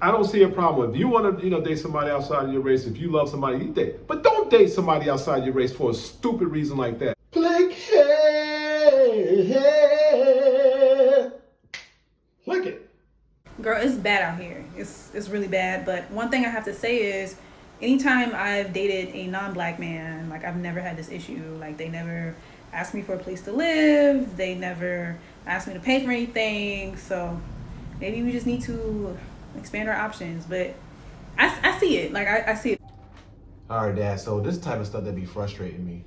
I don't see a problem with. If you want to, date somebody outside of your race, if you love somebody, you date. But don't date somebody outside your race for a stupid reason like that. Click here. Click it. Girl, it's bad out here. It's really bad. But one thing I have to say is, anytime I've dated a non-black man, like, I've never had this issue. Like, they never asked me for a place to live. They never asked me to pay for anything. So maybe we just need to expand our options. But I see it. Like, I see it. All right, Dad. So this type of stuff that be frustrating me.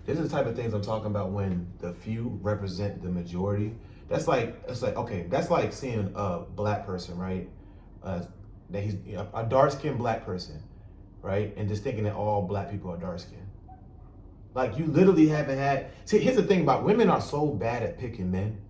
This is the type of things I'm talking about when the few represent the majority. That's like, okay, that's like seeing a black person, right? That he's a dark-skinned black person, right? And just thinking that all black people are dark-skinned. Like, you literally haven't had. See, here's the thing about women are so bad at picking men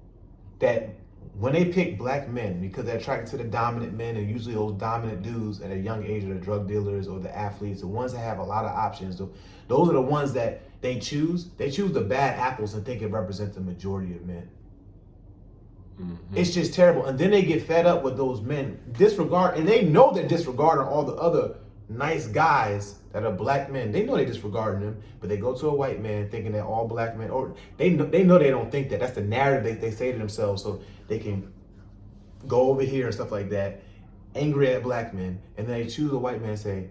that when they pick black men, because they're attracted to the dominant men, and usually those dominant dudes at a young age are the drug dealers or the athletes, the ones that have a lot of options. Those are the ones that they choose. They choose the bad apples and think it represents the majority of men. Mm-hmm. It's just terrible. And then they get fed up with those men disregard, and they know they're disregarding all the other nice guys that are black men. They know they're disregarding them, but they go to a white man thinking that all black men, or they know they don't think that. That's the narrative they say to themselves, so they can go over here and stuff like that, angry at black men, and then they choose a white man and say,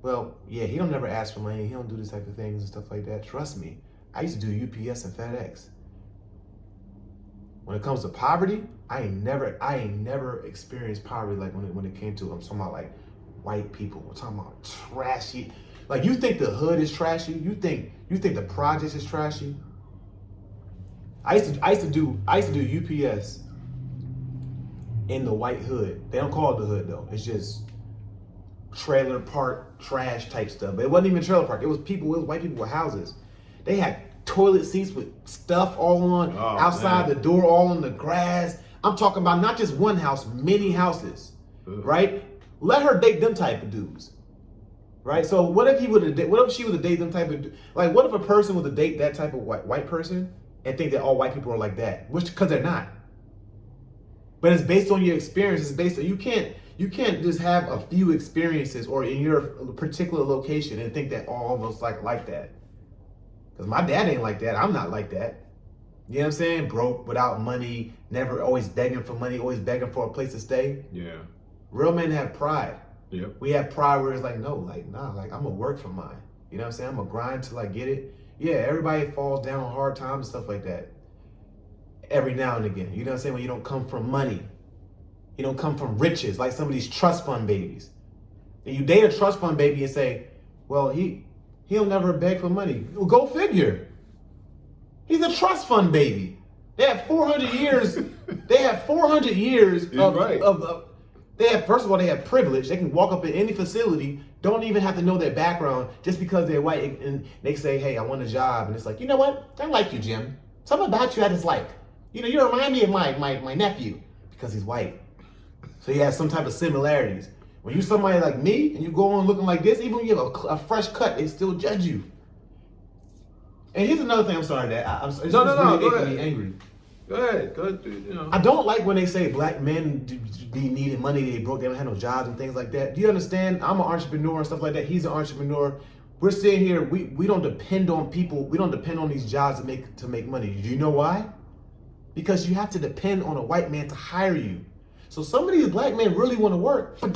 well, yeah, he don't never ask for money, he don't do this type of things and stuff like that. Trust me, I used to do UPS and FedEx. When it comes to poverty, I ain't never experienced poverty like when it came to, I'm talking about like white people. We're talking about trashy. Like, you think the hood is trashy? You think the projects is trashy? I used to do UPS in the white hood. They don't call it the hood though. It's just trailer park trash type stuff. But it wasn't even trailer park. It was white people with houses. They had toilet seats with stuff all on outside the door, all on the grass. I'm talking about not just one house, many houses, right? Let her date them type of dudes, right? So what if she was to date them type of, like, what if a person was to date that type of white person and think that all white people are like that? Because they're not. But it's based on your experience. It's based on, you can't just have a few experiences or in your particular location and think that all of us like that. Because my dad ain't like that. I'm not like that. You know what I'm saying? Broke, without money, never, always begging for money, always begging for a place to stay. Yeah. Real men have pride. Yep. We have pride where it's like, no, like, nah, like, I'm gonna work for mine. You know what I'm saying? I'm gonna grind till I get it. Yeah, everybody falls down on hard times and stuff like that. Every now and again. You know what I'm saying? When you don't come from money. You don't come from riches, like some of these trust fund babies. And you date a trust fund baby and say, well, he'll never beg for money. Well, go figure. He's a trust fund baby. They have 400 years. They have 400 years first of all, they have privilege. They can walk up in any facility, don't even have to know their background just because they're white. And they say, hey, I want a job. And it's like, you know what? I like you, Jim. Something about you I just like. You know, you remind me of my nephew because he's white. So he has some type of similarities. When you're somebody like me and you go on looking like this, even when you have a fresh cut, they still judge you. And here's another thing. I'm sorry, Dad. It's really making me angry. Go ahead, dude. You know. I don't like when they say black men be needing money, they broke, they don't have no jobs and things like that. Do you understand? I'm an entrepreneur and stuff like that. He's an entrepreneur. We're sitting here, we don't depend on people, we don't depend on these jobs to make money. Do you know why? Because you have to depend on a white man to hire you. So some of these black men really want to work, but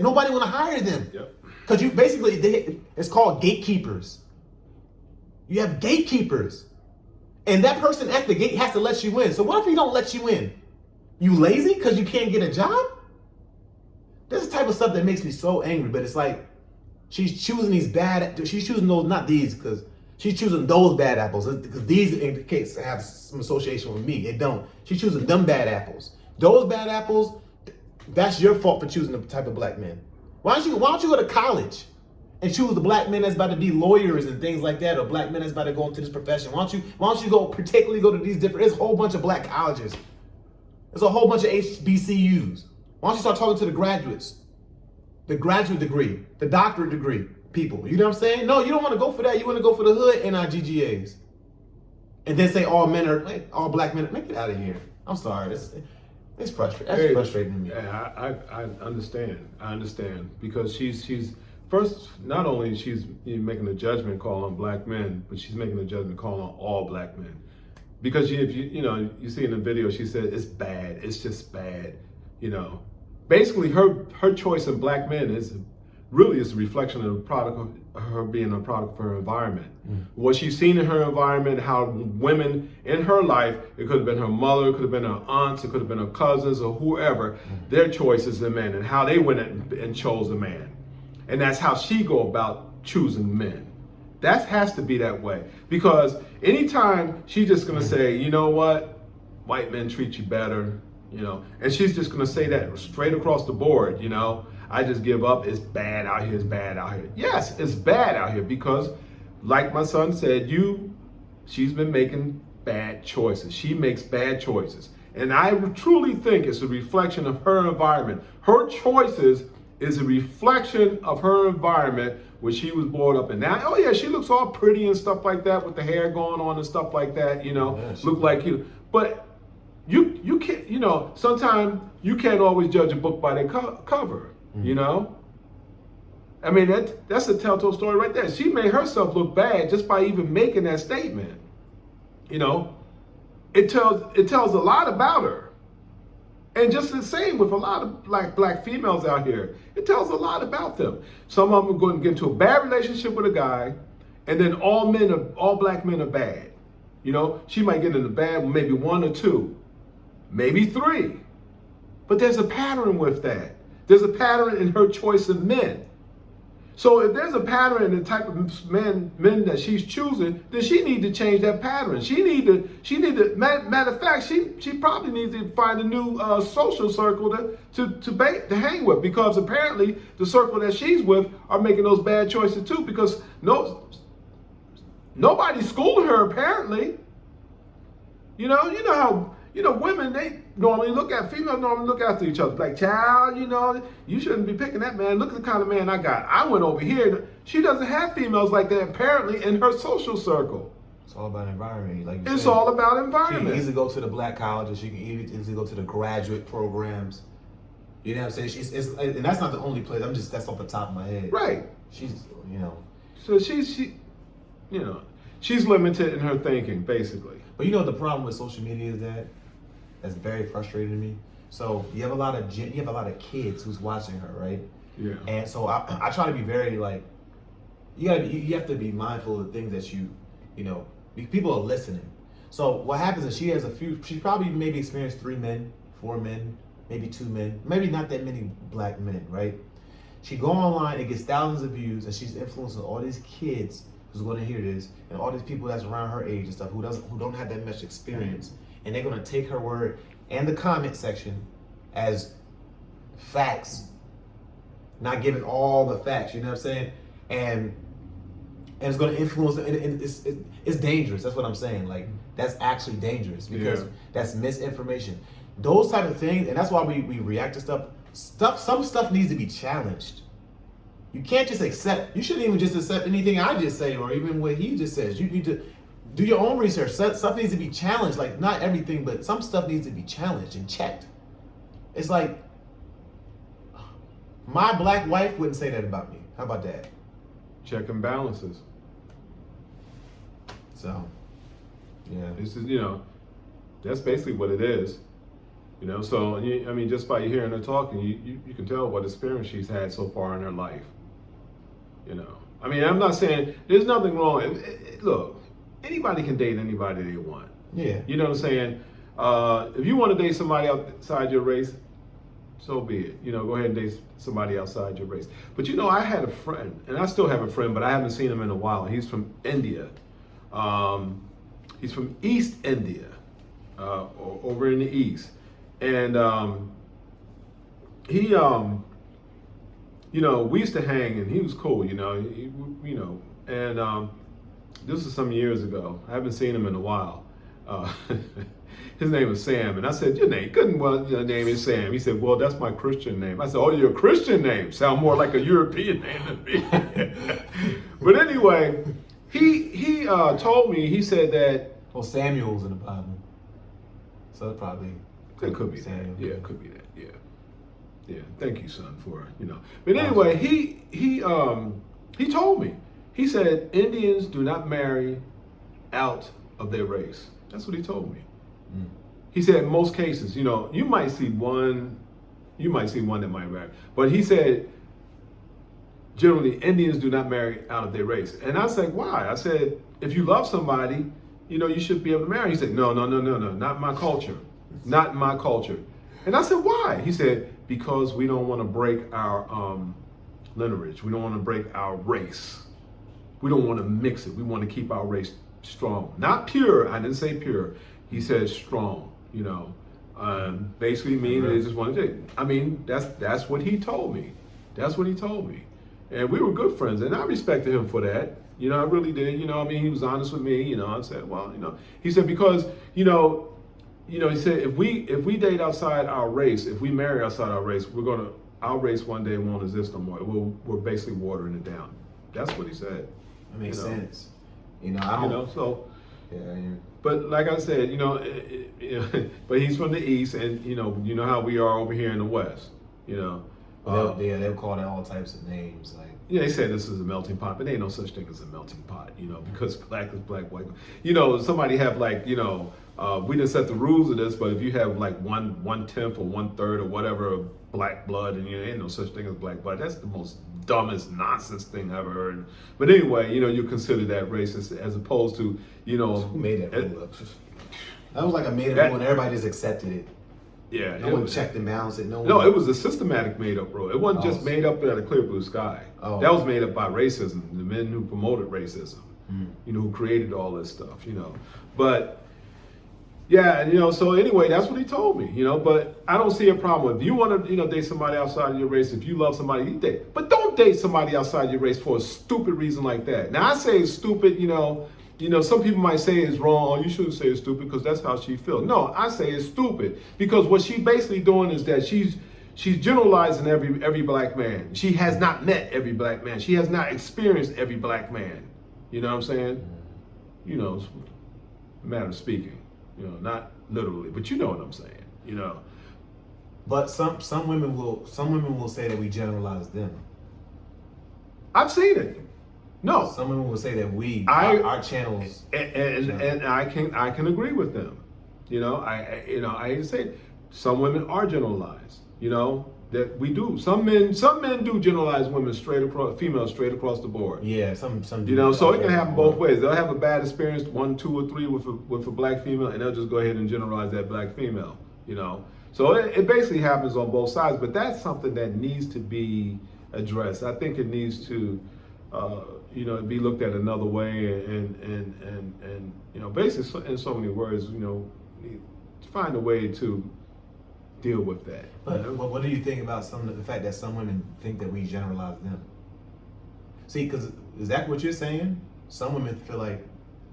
nobody want to hire them. Because you basically, it's called gatekeepers. You have gatekeepers. And that person at the gate has to let you in. So what if he don't let you in? You lazy because you can't get a job? This is the type of stuff that makes me so angry, but it's like, she's choosing those, not these, because she's choosing those bad apples. Because these, in the case, have some association with me. It don't. She's choosing them bad apples. Those bad apples, that's your fault for choosing the type of black men. Why don't you go to college and choose the black men that's about to be lawyers and things like that, or black men that's about to go into this profession? Why don't you particularly go to these different, there's a whole bunch of black colleges. There's a whole bunch of HBCUs. Why don't you start talking to the graduates? The graduate degree, the doctorate degree people. You know what I'm saying? No, you don't want to go for that. You want to go for the hood NIGGAs. And then say all black men. Make it out of here. I'm sorry. It's frustrating. That's frustrating to me. Yeah, I understand. I understand because she's first. Not only she's making a judgment call on black men, but she's making a judgment call on all black men. Because if you see in the video, she said it's bad. It's just bad. Basically her choice in black men is a reflection of the product of her being a product of her environment. What she's seen in her environment, how women in her life, it could have been her mother, it could have been her aunts, it could have been her cousins or whoever, their choices in men and how they went and chose a man. And that's how she go about choosing men. That has to be that way. Because anytime she's just gonna say, you know what, white men treat you better, and she's just gonna say that straight across the board, I just give up, it's bad out here, it's bad out here. Yes, it's bad out here because, like my son said, she's been making bad choices. She makes bad choices. And I truly think it's a reflection of her environment. Her choices is a reflection of her environment where she was brought up in. Now, oh yeah, she looks all pretty and stuff like that with the hair going on and stuff like that, look like but you can't, sometimes you can't always judge a book by their cover, I mean, that's a telltale story right there. She made herself look bad just by even making that statement. It tells a lot about her. And just the same with a lot of black females out here. It tells a lot about them. Some of them are going to get into a bad relationship with a guy, and then all black men are bad. She might get into bad, maybe one or two, maybe three. But there's a pattern with that. There's a pattern in her choice of men. So if there's a pattern in the type of men that she's choosing, then she need to change that pattern. She need to. Matter of fact, she probably needs to find a new social circle to hang with, because apparently the circle that she's with are making those bad choices too. Because nobody's schooling her apparently. How women, females normally look after each other. Like, child, you shouldn't be picking that man. Look at the kind of man I got. I went over here. She doesn't have females like that apparently in her social circle. It's all about environment. Like it's all about environment. She can easily go to the black colleges. She can easily go to the graduate programs. You know what I'm saying? And that's not the only place. That's off the top of my head. Right. So she's limited in her thinking, basically. But the problem with social media is that's very frustrating to me. So you have a lot of kids who's watching her, right? Yeah. And so I try to be very you have to be mindful of the things that people are listening. So what happens is she probably maybe experienced 3 men, 4 men, maybe 2 men, maybe not that many black men, right? She go online and gets thousands of views, and she's influencing all these kids who's going to hear this, and all these people that's around her age and stuff who don't have that much experience, and they're going to take her word and the comment section as facts, not giving all the facts. You know what I'm saying? And it's going to influence, and it's dangerous. That's what I'm saying. Like, that's actually dangerous because that's misinformation. Those type of things, and that's why we react to stuff. Some stuff needs to be challenged. You can't just accept. You shouldn't even just accept anything I just say or even what he just says. You need to do your own research. Stuff needs to be challenged. Like, not everything, but some stuff needs to be challenged and checked. It's like, my black wife wouldn't say that about me. How about that? Check and balances. So, yeah. This is, that's basically what it is. So, just by hearing her talking, you can tell what experience she's had so far in her life. I'm not saying there's nothing wrong. Look, anybody can date anybody they want. Yeah. You know what I'm saying? If you want to date somebody outside your race, so be it. Go ahead and date somebody outside your race. But I had a friend, and I still have a friend, but I haven't seen him in a while. He's from India. He's from East India, over in the East. And he we used to hang, and he was cool, and this was some years ago. I haven't seen him in a while. His name was Sam, and I said, your name is Sam. He said, well, that's my Christian name. I said, oh, your Christian name sound more like a European name than me. But anyway, he told me, he said that, well, Samuel's in the Bible, so probably. It could be that. Saying, Yeah, it could be that. Yeah. Yeah. Thank you, son, for But anyway, he told me. He said Indians do not marry out of their race. That's what he told me. Mm. He said in most cases, you might see one that might marry, but he said generally Indians do not marry out of their race. And I said, why? I said, if you love somebody, you should be able to marry. He said, no, not my culture, not my culture. And I said, why? He said, because we don't want to break our lineage. We don't want to break our race. We don't want to mix it. We want to keep our race strong. Not pure. I didn't say pure. He said strong, basically meaning they just want to. I mean, that's what he told me. That's what he told me. And we were good friends, and I respected him for that. I really did. He was honest with me. I said, well, he said, because, he said, if we date outside our race, if we marry outside our race, our race one day won't exist no more. We're basically watering it down. That's what he said. That makes sense. So. Yeah. But like I said, but he's from the East, and you know how we are over here in the West. They'll call it all types of names, like. Yeah, they say this is a melting pot, but there ain't no such thing as a melting pot, because black is black, white. Somebody have we didn't set the rules of this, but if you have like 1/10 or 1/3 or whatever of black blood, and ain't no such thing as black blood. That's the most dumbest nonsense thing I've ever heard. But anyway, you consider that racist as opposed to, Who made that rule up? That was like a made up rule, and everybody just accepted it. Yeah, no one checked and balanced it. No, it was a systematic made up rule. It wasn't just made up out of clear blue sky. Oh. That was made up by racism, the men who promoted racism, who created all this stuff, But yeah, so anyway, that's what he told me, But I don't see a problem. If you want to, date somebody outside of your race, if you love somebody, you date. But don't date somebody outside your race for a stupid reason like that. Now I say it's stupid, some people might say it's wrong. Oh, you shouldn't say it's stupid because that's how she feels. No, I say it's stupid because what she's basically doing is that she's generalizing every black man. She has not met every black man. She has not experienced every black man. You know what I'm saying? It's a matter of speaking. Not literally, but you know what I'm saying. But some women will say that we generalize them. I've seen it. No, some women will say that our channels, and I can agree with them. I say some women are generalized. That we do. Some men do generalize women females straight across the board. Yeah, some do. So it can happen both ways. They'll have a bad experience, 1, 2, or 3 with a black female, and they'll just go ahead and generalize that black female. So it basically happens on both sides. But that's something that needs to be addressed. I think it needs to. Be looked at another way, and basically in so many words, find a way to deal with that. But what do you think about the fact that some women think that we generalize them? See, because is that what you're saying? Some women feel like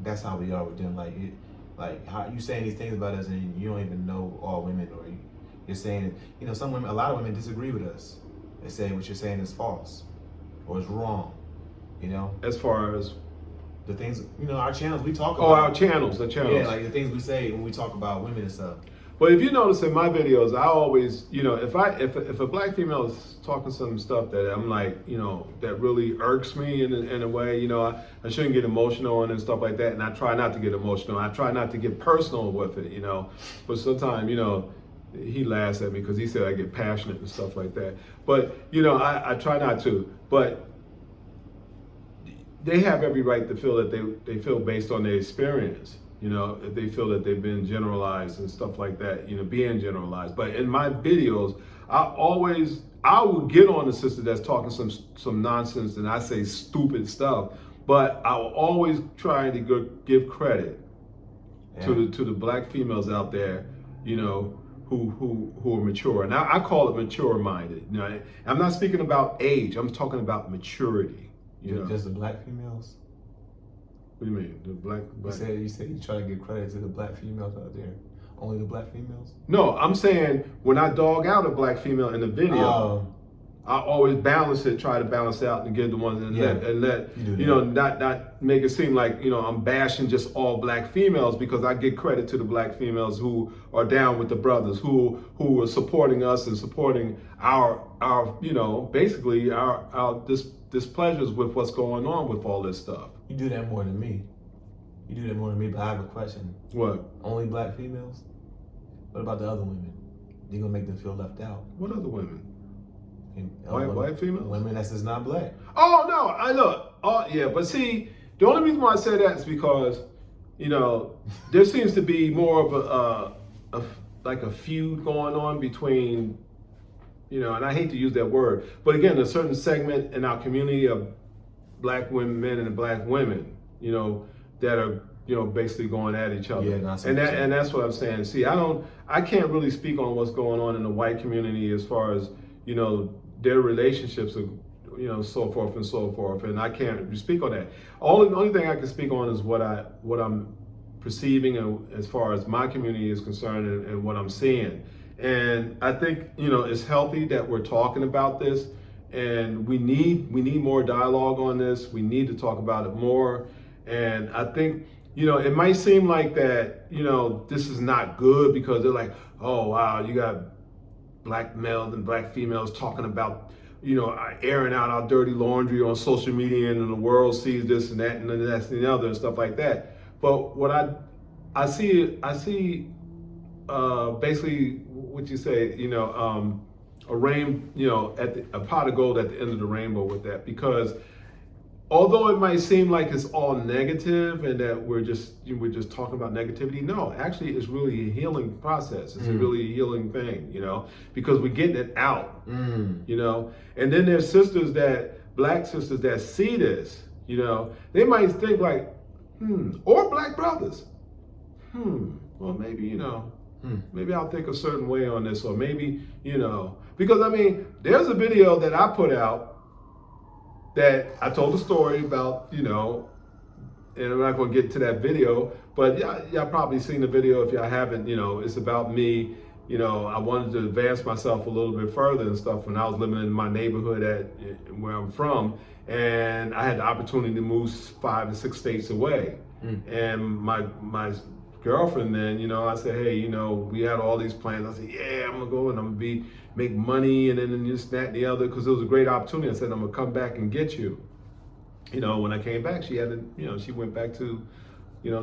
that's how we are with them. Like how you saying these things about us, and you don't even know all women, or you're saying, some women, a lot of women disagree with us. They say what you're saying is false or is wrong. As far as the things, our channels we talk about. Oh, our channels, the channels. Yeah, like the things we say when we talk about women and stuff. But if you notice in my videos, I always, if a black female is talking some stuff that I'm like, that really irks me in a way, I shouldn't get emotional on and stuff like that. And I try not to get emotional. I try not to get personal with it, But sometimes, he laughs at me because he said I get passionate and stuff like that. But, I try not to. But they have every right to feel that they feel based on their experience, if they feel that they've been generalized and stuff like that, being generalized. But in my videos, I will get on the sister that's talking some nonsense and I say stupid stuff, but I will always try to give credit to the black females out there, who are mature. And I call it mature minded. I'm not speaking about age, I'm talking about maturity. Just the black females? What do you mean? The black? You said you try to give credit to the black females out there. Only the black females? No, I'm saying when I dog out a black female in the video, I always balance it, try to balance it out and give the ones and let not make it seem like I'm bashing just all black females, because I give credit to the black females who are down with the brothers, who are supporting us and supporting our basically our displeasures with what's going on with all this stuff. You do that more than me. You do that more than me, but I have a question. What? Only black females? What about the other women? You gonna make them feel left out? What other women? White females? Women that's just not black. Oh no, I look. Oh yeah, but see, the only reason why I say that is because, there seems to be more of a feud going on between, and I hate to use that word, but again, a certain segment in our community of black men and black women, that are basically going at each other. Yeah, and that's what I'm saying. See, I can't really speak on what's going on in the white community as far as their relationships are, so forth and so forth, and I can't speak on that. Only thing I can speak on is what I'm perceiving, and as far as my community is concerned, and what I'm seeing. And I think it's healthy that we're talking about this, and we need more dialogue on this. We need to talk about it more. And I think it might seem like that this is not good, because they're like, oh wow, you got black males and black females talking about, airing out our dirty laundry on social media, and the world sees this and that and then that's and the other and stuff like that. But what I see basically what you say, a pot of gold at the end of the rainbow with that, because although it might seem like it's all negative and that we're just talking about negativity, no, actually it's really a healing process. It's really a healing thing, because we're getting it out, And then there's black sisters that see this, they might think like, or black brothers, well maybe, maybe I'll think a certain way on this, or maybe, because there's a video that I put out that I told a story about, and I'm not going to get to that video, but y'all probably seen the video. If y'all haven't, it's about me. I wanted to advance myself a little bit further and stuff when I was living in my neighborhood where I'm from, and I had the opportunity to move 5 to 6 states away. And my girlfriend then, I said, hey, we had all these plans. I said, yeah, I'm gonna go and I'm gonna make money, and then this, that, and the other, because it was a great opportunity. I said, I'm gonna come back and get you. When I came back, she had to, she went back to,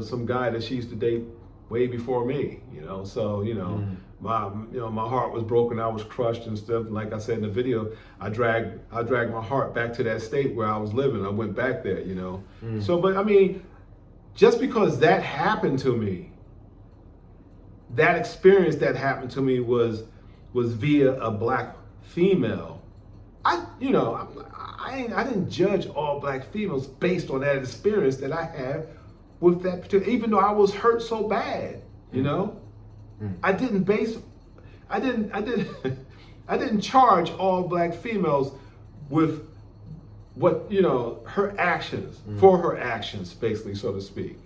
some guy that she used to date way before me, so, my heart was broken. I was crushed and stuff. Like I said in the video, I dragged my heart back to that state where I was living. I went back there, So, but just because that happened to me, that experience that happened to me was via a black female. I didn't judge all black females based on that experience that I had with that particular, even though I was hurt so bad, I didn't charge all black females with what, her actions, for her actions, basically, so to speak.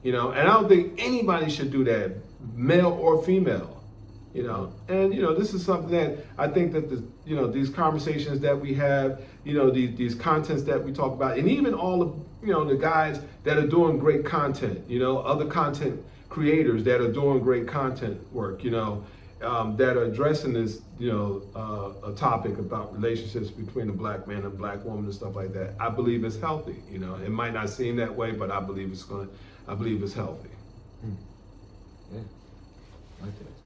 And I don't think anybody should do that, male or female. And this is something that I think that these conversations that we have, these contents that we talk about, and even all of the guys that are doing great content, other content creators that are doing great content work, that are addressing this, a topic about relationships between a black man and a black woman and stuff like that. I believe it's healthy. It might not seem that way, but I believe it's healthy. Yeah, like that.